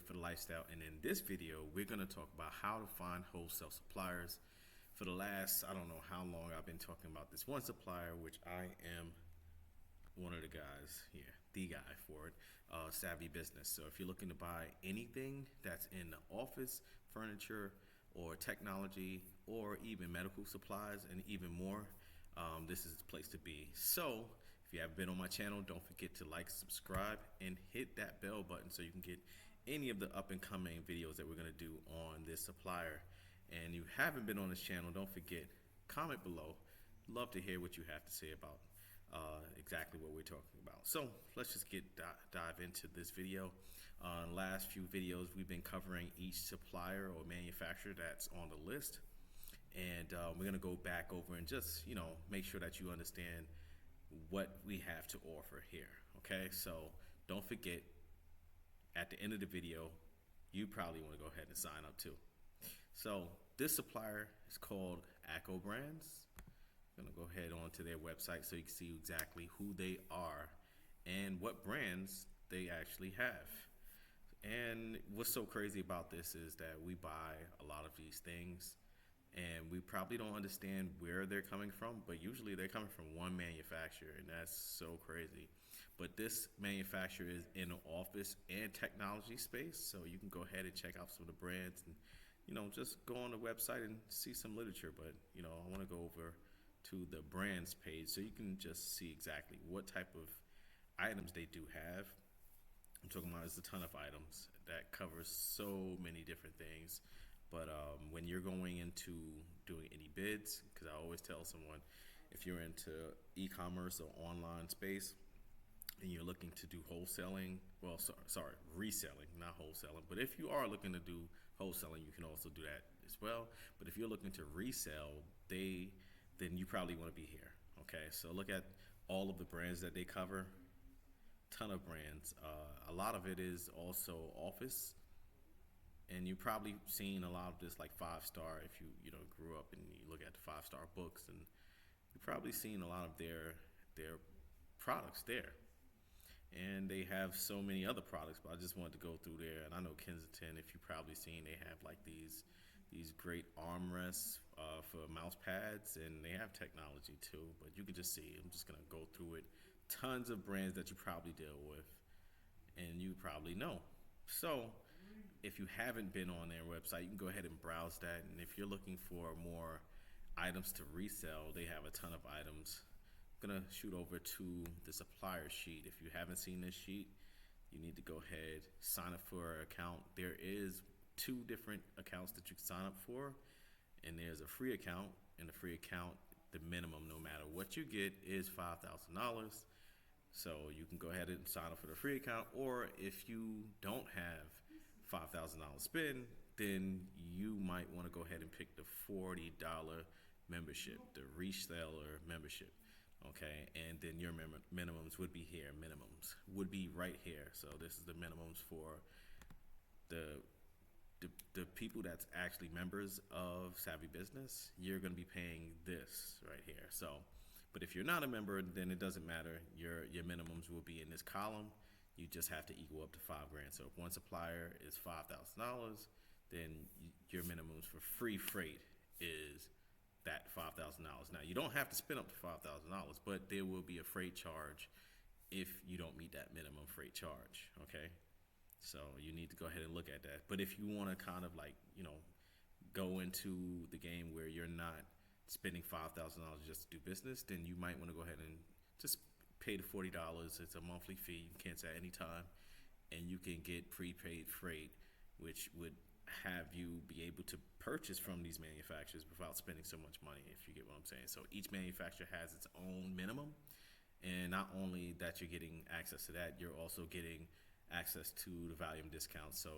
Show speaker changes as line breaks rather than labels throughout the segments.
for the lifestyle, and in this video we're going to talk about how to find wholesale suppliers. For the last, I don't know how long, I've been talking about this one supplier, which I am one of the guys here, the guy for it, Savvy Business. So if you're looking to buy anything that's in the office, furniture, or technology, or even medical supplies, and even more, this is the place to be. So if you haven't been on my channel, don't forget to like, subscribe, and hit that bell button so you can get any of the up and coming videos that we're going to do on this supplier. And you haven't been on this channel, don't forget, comment below. Love to hear what you have to say about exactly what we're talking about. So let's just dive into this video. Last few videos we've been covering each supplier or manufacturer that's on the list, and we're gonna go back over and just make sure that you understand what we have to offer here. Okay, so don't forget, at the end of the video you probably want to go ahead and sign up too. So this supplier is called Acco Brands. I'm gonna go ahead on to their website so you can see exactly who they are and what brands they actually have. And what's so crazy about this is that we buy a lot of these things and we probably don't understand where they're coming from, but usually they're coming from one manufacturer, and that's so crazy. But this manufacturer is in the office and technology space, so you can go ahead and check out some of the brands and just go on the website and see some literature. But I want to go over to the brands page so you can just see exactly what type of items they do have. I'm talking about there's a ton of items that covers so many different things. But when you're going into doing any bids, because I always tell someone, if you're into e-commerce or online space and you're looking to do wholesaling, well, sorry, reselling, not wholesaling. But if you are looking to do wholesaling, you can also do that as well. But if you're looking to resell, then you probably want to be here. Okay, so look at all of the brands that they cover. Ton of brands. A lot of it is also office, and you've probably seen a lot of this, like 5-star. If you grew up and you look at the 5-star books, and you've probably seen a lot of their products there. And they have so many other products, but I just wanted to go through there. And I know Kensington, if you've probably seen, they have like these great armrests for mouse pads, and they have technology too. But you can just see, I'm just gonna go through it. Tons of brands that you probably deal with and you probably know. So if you haven't been on their website, you can go ahead and browse that. And if you're looking for more items to resell, they have a ton of items. I'm gonna shoot over to the supplier sheet. If you haven't seen this sheet, you need to go ahead, sign up for an account. There is 2 different accounts that you can sign up for, and there's a free account. And the free account, the minimum, no matter what you get, is $5,000. So you can go ahead and sign up for the free account, or if you don't have $5,000 spend, then you might want to go ahead and pick the $40 membership, the reseller membership. Okay, and then your minimums would be here. Minimums would be right here. So this is the minimums for the people that's actually members of Savvy Business. You're going to be paying this right here. So, but if you're not a member, then it doesn't matter. Your minimums will be in this column. You just have to equal up to $5,000. So if one supplier is $5,000, then your minimums for free freight is that $5,000. Now you don't have to spend up to $5,000, but there will be a freight charge if you don't meet that minimum freight charge. Okay, so you need to go ahead and look at that. But if you want to kind of like go into the game where you're not spending $5,000 just to do business, then you might want to go ahead and just pay the $40. It's a monthly fee. You can cancel at any time, and you can get prepaid freight, which would have you be able to purchase from these manufacturers without spending so much money, if you get what I'm saying. So each manufacturer has its own minimum, and not only that you're getting access to that, you're also getting access to the volume discount. So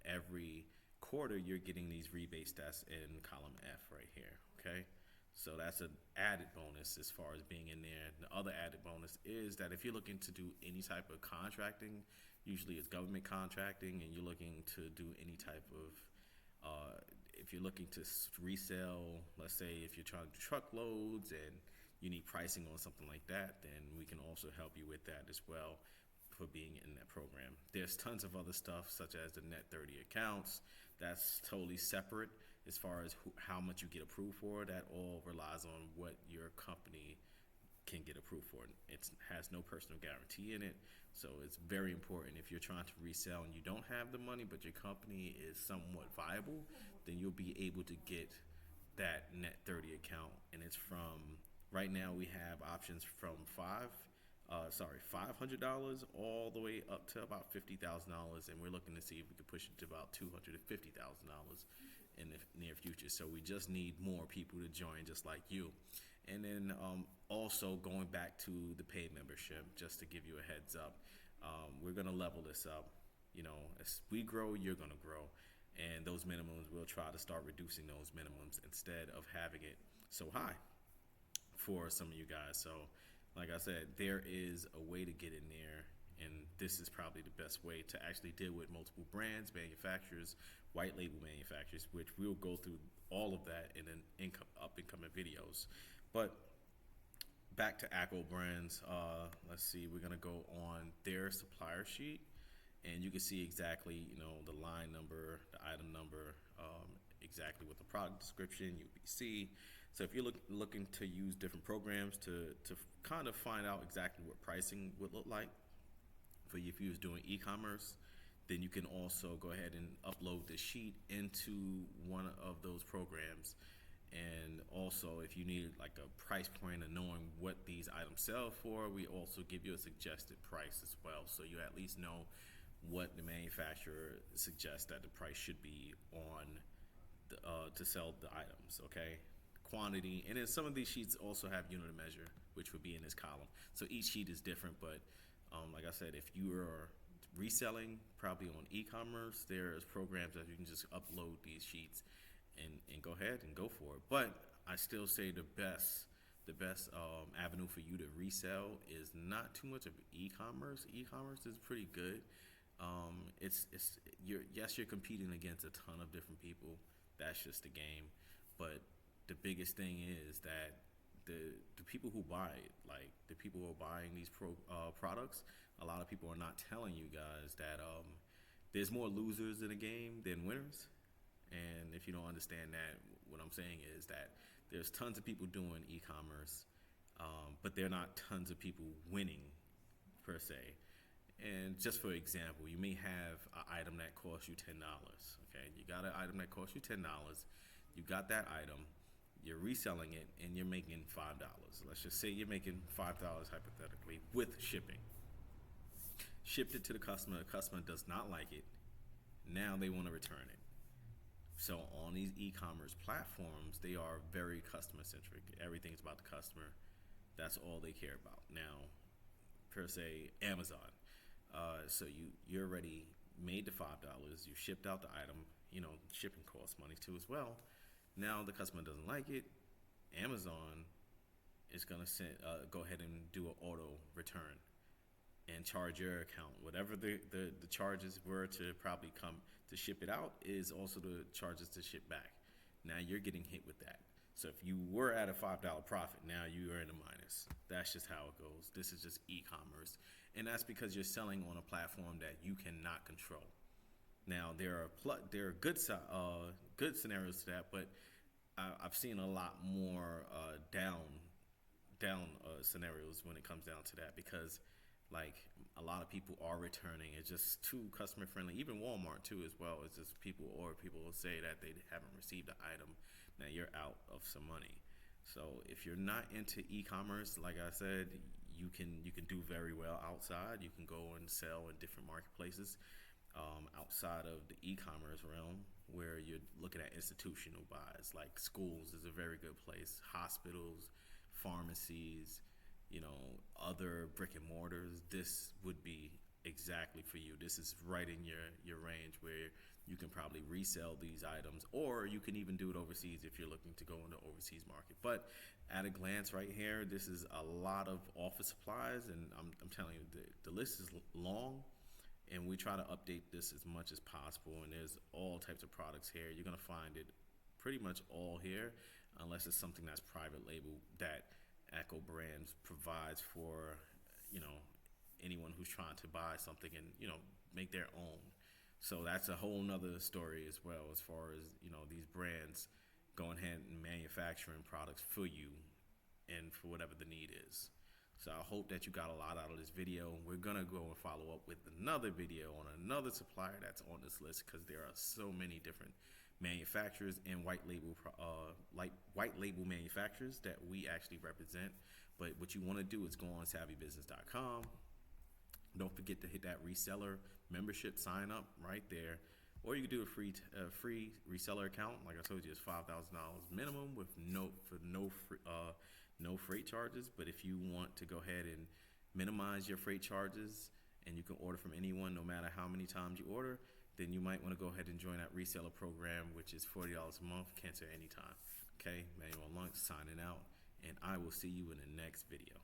every quarter you're getting these rebates that's in column F right here. Okay, so that's an added bonus as far as being in there. The other added bonus is that if you're looking to do any type of contracting, usually it's government contracting, and you're looking to do any type of if you're looking to resell, let's say if you're trying to do truckloads and you need pricing on something like that, then we can also help you with that as well. for being in that program. There's tons of other stuff such as the net 30 accounts. That's totally separate as far as how much you get approved for. That all relies on what your company can get approved for. It has no personal guarantee in it, so it's very important. If you're trying to resell and you don't have the money, but your company is somewhat viable, then you'll be able to get that net 30 account. And it's from, right now we have options from $500 all the way up to about $50,000, and we're looking to see if we can push it to about $250,000 in the near future. So we just need more people to join, just like you. And then also going back to the paid membership, just to give you a heads up, we're gonna level this up. You know, as we grow, you're gonna grow, and those minimums, we'll try to start reducing those minimums instead of having it so high for some of you guys. So like I said, there is a way to get in there, and this is probably the best way to actually deal with multiple brands, manufacturers, white label manufacturers, which we'll go through all of that in an up and coming videos. But back to Acco Brands, let's see, we're gonna go on their supplier sheet, and you can see exactly, you know, the line number, the item number, exactly with the product description, UPC. So if you're looking to use different programs to kind of find out exactly what pricing would look like for you, if you was doing e-commerce, then you can also go ahead and upload the sheet into one of those programs. And also, if you need like a price point of knowing what these items sell for, we also give you a suggested price as well. So you at least know what the manufacturer suggests that the price should be on the, to sell the items, okay? Quantity, and then some of these sheets also have unit of measure, which would be in this column. So each sheet is different, but like I said, if you are reselling, probably on e-commerce, there's programs that you can just upload these sheets and go ahead and go for it. But I still say the best avenue for you to resell is not too much of e-commerce. E-commerce is pretty good. You're competing against a ton of different people. That's just the game. But the biggest thing is that the people who buy it, like the people who are buying these products, a lot of people are not telling you guys that there's more losers in the game than winners. And if you don't understand that, what I'm saying is that there's tons of people doing e-commerce, but there are not tons of people winning per se. And just for example, you may have an item that costs you $10. Okay, you got an item that costs you $10. You got that item, you're reselling it, and you're making $5. Let's just say you're making $5 hypothetically with shipping. Shipped it to the customer does not like it. Now they want to return it. So on these e-commerce platforms, they are very customer centric. Everything's about the customer. That's all they care about. Now, per se, Amazon. So you already made the $5. You shipped out the item. You know, shipping costs money too as well. Now the customer doesn't like it. Amazon is gonna go ahead and do an auto return and charge your account. Whatever the charges were to probably come to ship it out is also the charges to ship back. Now you're getting hit with that. So if you were at a $5 profit, now you are in a minus. That's just how it goes. This is just e-commerce. And that's because you're selling on a platform that you cannot control. Now there are good scenarios to that, but I've seen a lot more down scenarios when it comes down to that, because like a lot of people are returning. It's just too customer friendly. Even Walmart too as well. It's just people will say that they haven't received the item. Now you're out of some money. So if you're not into e-commerce, like I said, you can do very well outside. You can go and sell in different marketplaces outside of the e-commerce realm, where you're looking at institutional buys. Like schools is a very good place. Hospitals, pharmacies, you know, other brick and mortars. This would be exactly for you. This is right in your range where you can probably resell these items, or you can even do it overseas if you're looking to go into overseas market. But at a glance right here, this is a lot of office supplies, and I'm telling you, the list is long, and we try to update this as much as possible. And there's all types of products here. You're gonna find it pretty much all here, unless it's something that's private label that Acco Brands provides for, you know, anyone who's trying to buy something and, you know, make their own. So that's a whole nother story as well, as far as, you know, these brands going ahead and manufacturing products for you and for whatever the need is. So I hope that you got a lot out of this video. We're gonna go and follow up with another video on another supplier that's on this list, because there are so many different manufacturers and white label manufacturers that we actually represent. But what you want to do is go on savvybusiness.com. Don't forget to hit that reseller membership sign up right there, or you can do a free reseller account. Like I told you, it's $5,000 minimum with no freight charges. But if you want to go ahead and minimize your freight charges, and you can order from anyone no matter how many times you order, then you might want to go ahead and join that reseller program, which is $40 a month, cancel anytime. Okay, Manuel Lunk signing out, and I will see you in the next video.